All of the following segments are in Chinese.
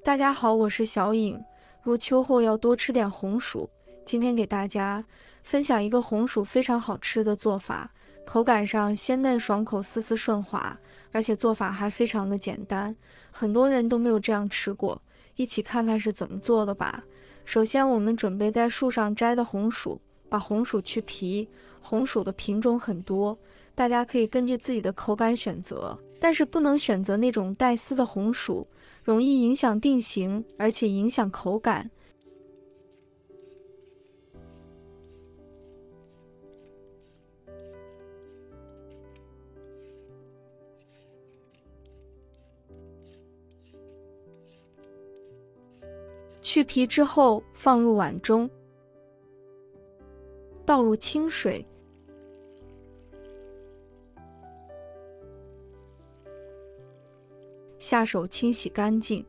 大家好，我是小颖。入秋后要多吃点红薯。今天给大家分享一个红薯非常好吃的做法，口感上鲜嫩爽口，丝丝顺滑，而且做法还非常的简单，很多人都没有这样吃过。一起看看是怎么做的吧。首先，我们准备在树上摘的红薯，把红薯去皮。红薯的品种很多，大家可以根据自己的口感选择，但是不能选择那种带丝的红薯，容易影响定型，而且影响口感。去皮之后，放入碗中，倒入清水，下手清洗干净。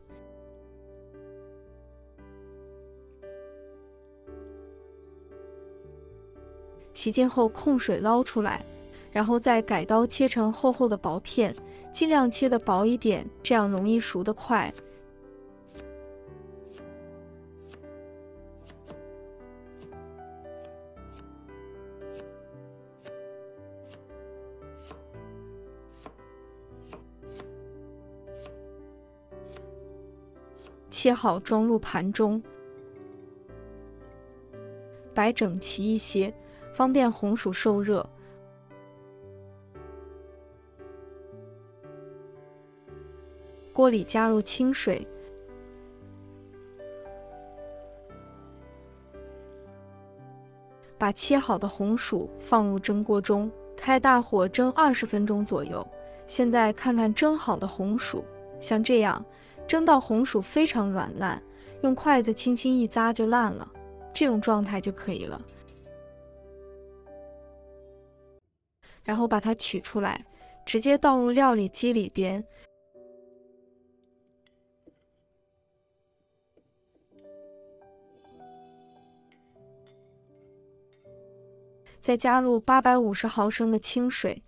洗净后控水捞出来，然后再改刀切成厚厚的薄片，尽量切得薄一点，这样容易熟得快。切好装入盘中，摆整齐一些，方便红薯受热。锅里加入清水，把切好的红薯放入蒸锅中，开大火蒸20分钟左右。现在看看蒸好的红薯，像这样。蒸到红薯非常软烂，用筷子轻轻一扎就烂了，这种状态就可以了。然后把它取出来，直接倒入料理机里边。再加入850毫升的清水。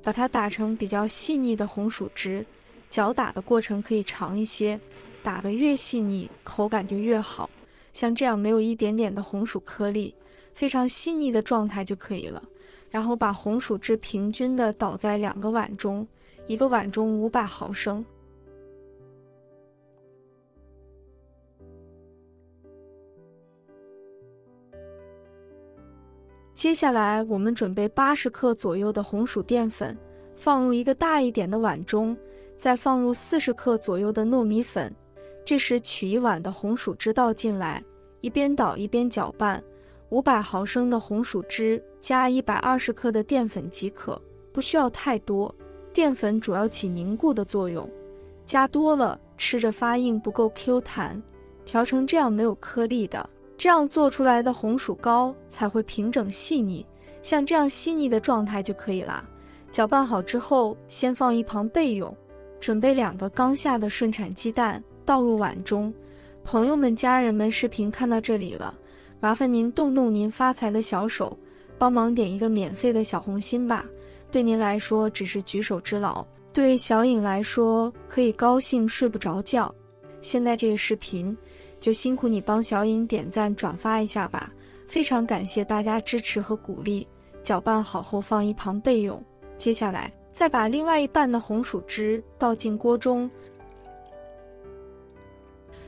把它打成比较细腻的红薯汁，搅打的过程可以长一些，打得越细腻，口感就越好。像这样没有一点点的红薯颗粒，非常细腻的状态就可以了。然后把红薯汁平均的倒在2个碗中，一个碗中500毫升。接下来我们准备80克左右的红薯淀粉，放入一个大一点的碗中，再放入40克左右的糯米粉。这时取1碗的红薯汁倒进来，一边倒一边搅拌。500毫升的红薯汁加120克的淀粉即可，不需要太多。淀粉主要起凝固的作用，加多了吃着发硬不够 Q 弹。调成这样没有颗粒的。这样做出来的红薯糕才会平整细腻，像这样细腻的状态就可以啦。搅拌好之后，先放一旁备用。准备2个刚下的顺产鸡蛋，倒入碗中。朋友们、家人们，视频看到这里了，麻烦您动动您发财的小手，帮忙点一个免费的小红心吧。对您来说只是举手之劳，对小颖来说可以高兴睡不着觉。现在这个视频就辛苦你帮小颖点赞转发一下吧，非常感谢大家支持和鼓励。搅拌好后放一旁备用。接下来再把另外一半的红薯汁倒进锅中，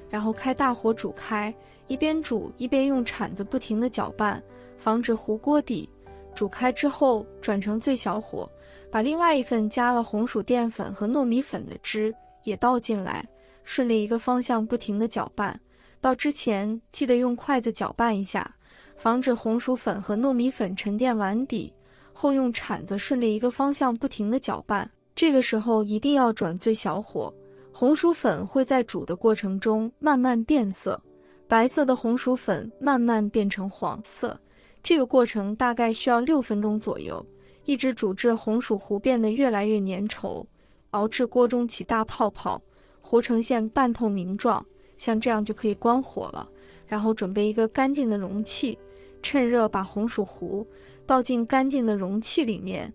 然后开大火煮开，一边煮一边用铲子不停地搅拌，防止糊锅底。煮开之后转成最小火，把另外一份加了红薯淀粉和糯米粉的汁也倒进来，顺着一个方向不停地搅拌。倒之前记得用筷子搅拌一下，防止红薯粉和糯米粉沉淀碗底。后用铲子顺着一个方向不停地搅拌，这个时候一定要转最小火。红薯粉会在煮的过程中慢慢变色，白色的红薯粉慢慢变成黄色，这个过程大概需要6分钟左右，一直煮至红薯糊变得越来越粘稠，熬至锅中起大泡泡，糊呈现半透明状，像这样就可以关火了。然后准备一个干净的容器，趁热把红薯糊倒进干净的容器里面，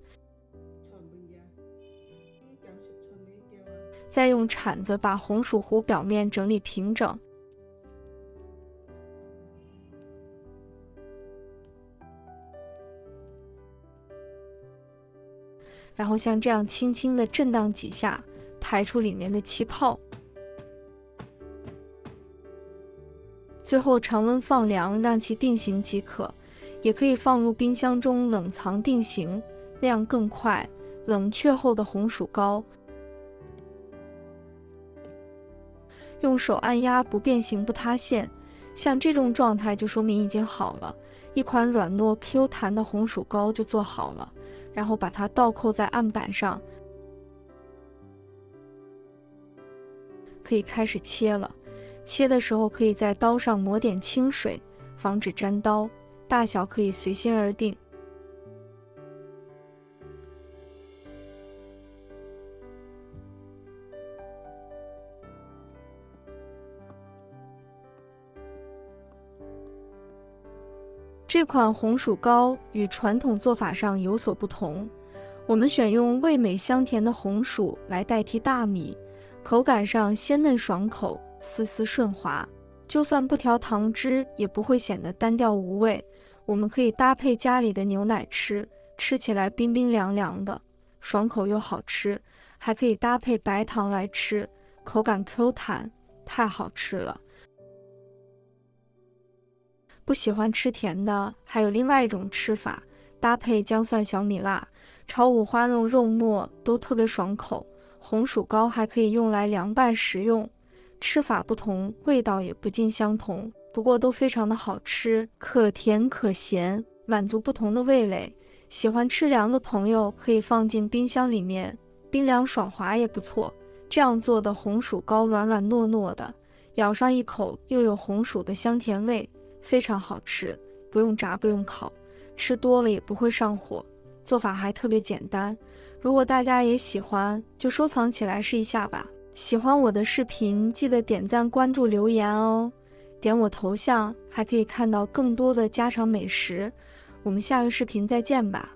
再用铲子把红薯糊表面整理平整。然后像这样轻轻地震荡几下，排出里面的气泡。最后常温放凉，让其定型即可。也可以放入冰箱中冷藏定型，那样更快。冷却后的红薯糕，用手按压不变形不塌陷，像这种状态就说明已经好了。一款软糯 Q 弹的红薯糕就做好了，然后把它倒扣在案板上，可以开始切了。切的时候可以在刀上抹点清水，防止沾刀，大小可以随心而定。这款红薯糕与传统做法上有所不同，我们选用味美香甜的红薯来代替大米，口感上鲜嫩爽口，丝丝顺滑，就算不调糖汁也不会显得单调无味。我们可以搭配家里的牛奶吃，吃起来冰冰凉凉的，爽口又好吃。还可以搭配白糖来吃，口感 Q 弹，太好吃了。不喜欢吃甜的，还有另外一种吃法，搭配姜蒜小米辣、炒五花肉、肉末都特别爽口。红薯糕还可以用来凉拌食用，吃法不同，味道也不尽相同，不过都非常的好吃，可甜可咸，满足不同的味蕾。喜欢吃凉的朋友可以放进冰箱里面，冰凉爽滑也不错。这样做的红薯糕软软糯糯的，咬上一口又有红薯的香甜味，非常好吃，不用炸不用烤，吃多了也不会上火，做法还特别简单。如果大家也喜欢，就收藏起来试一下吧。喜欢我的视频记得点赞关注留言哦，点我头像还可以看到更多的家常美食。我们下个视频再见吧。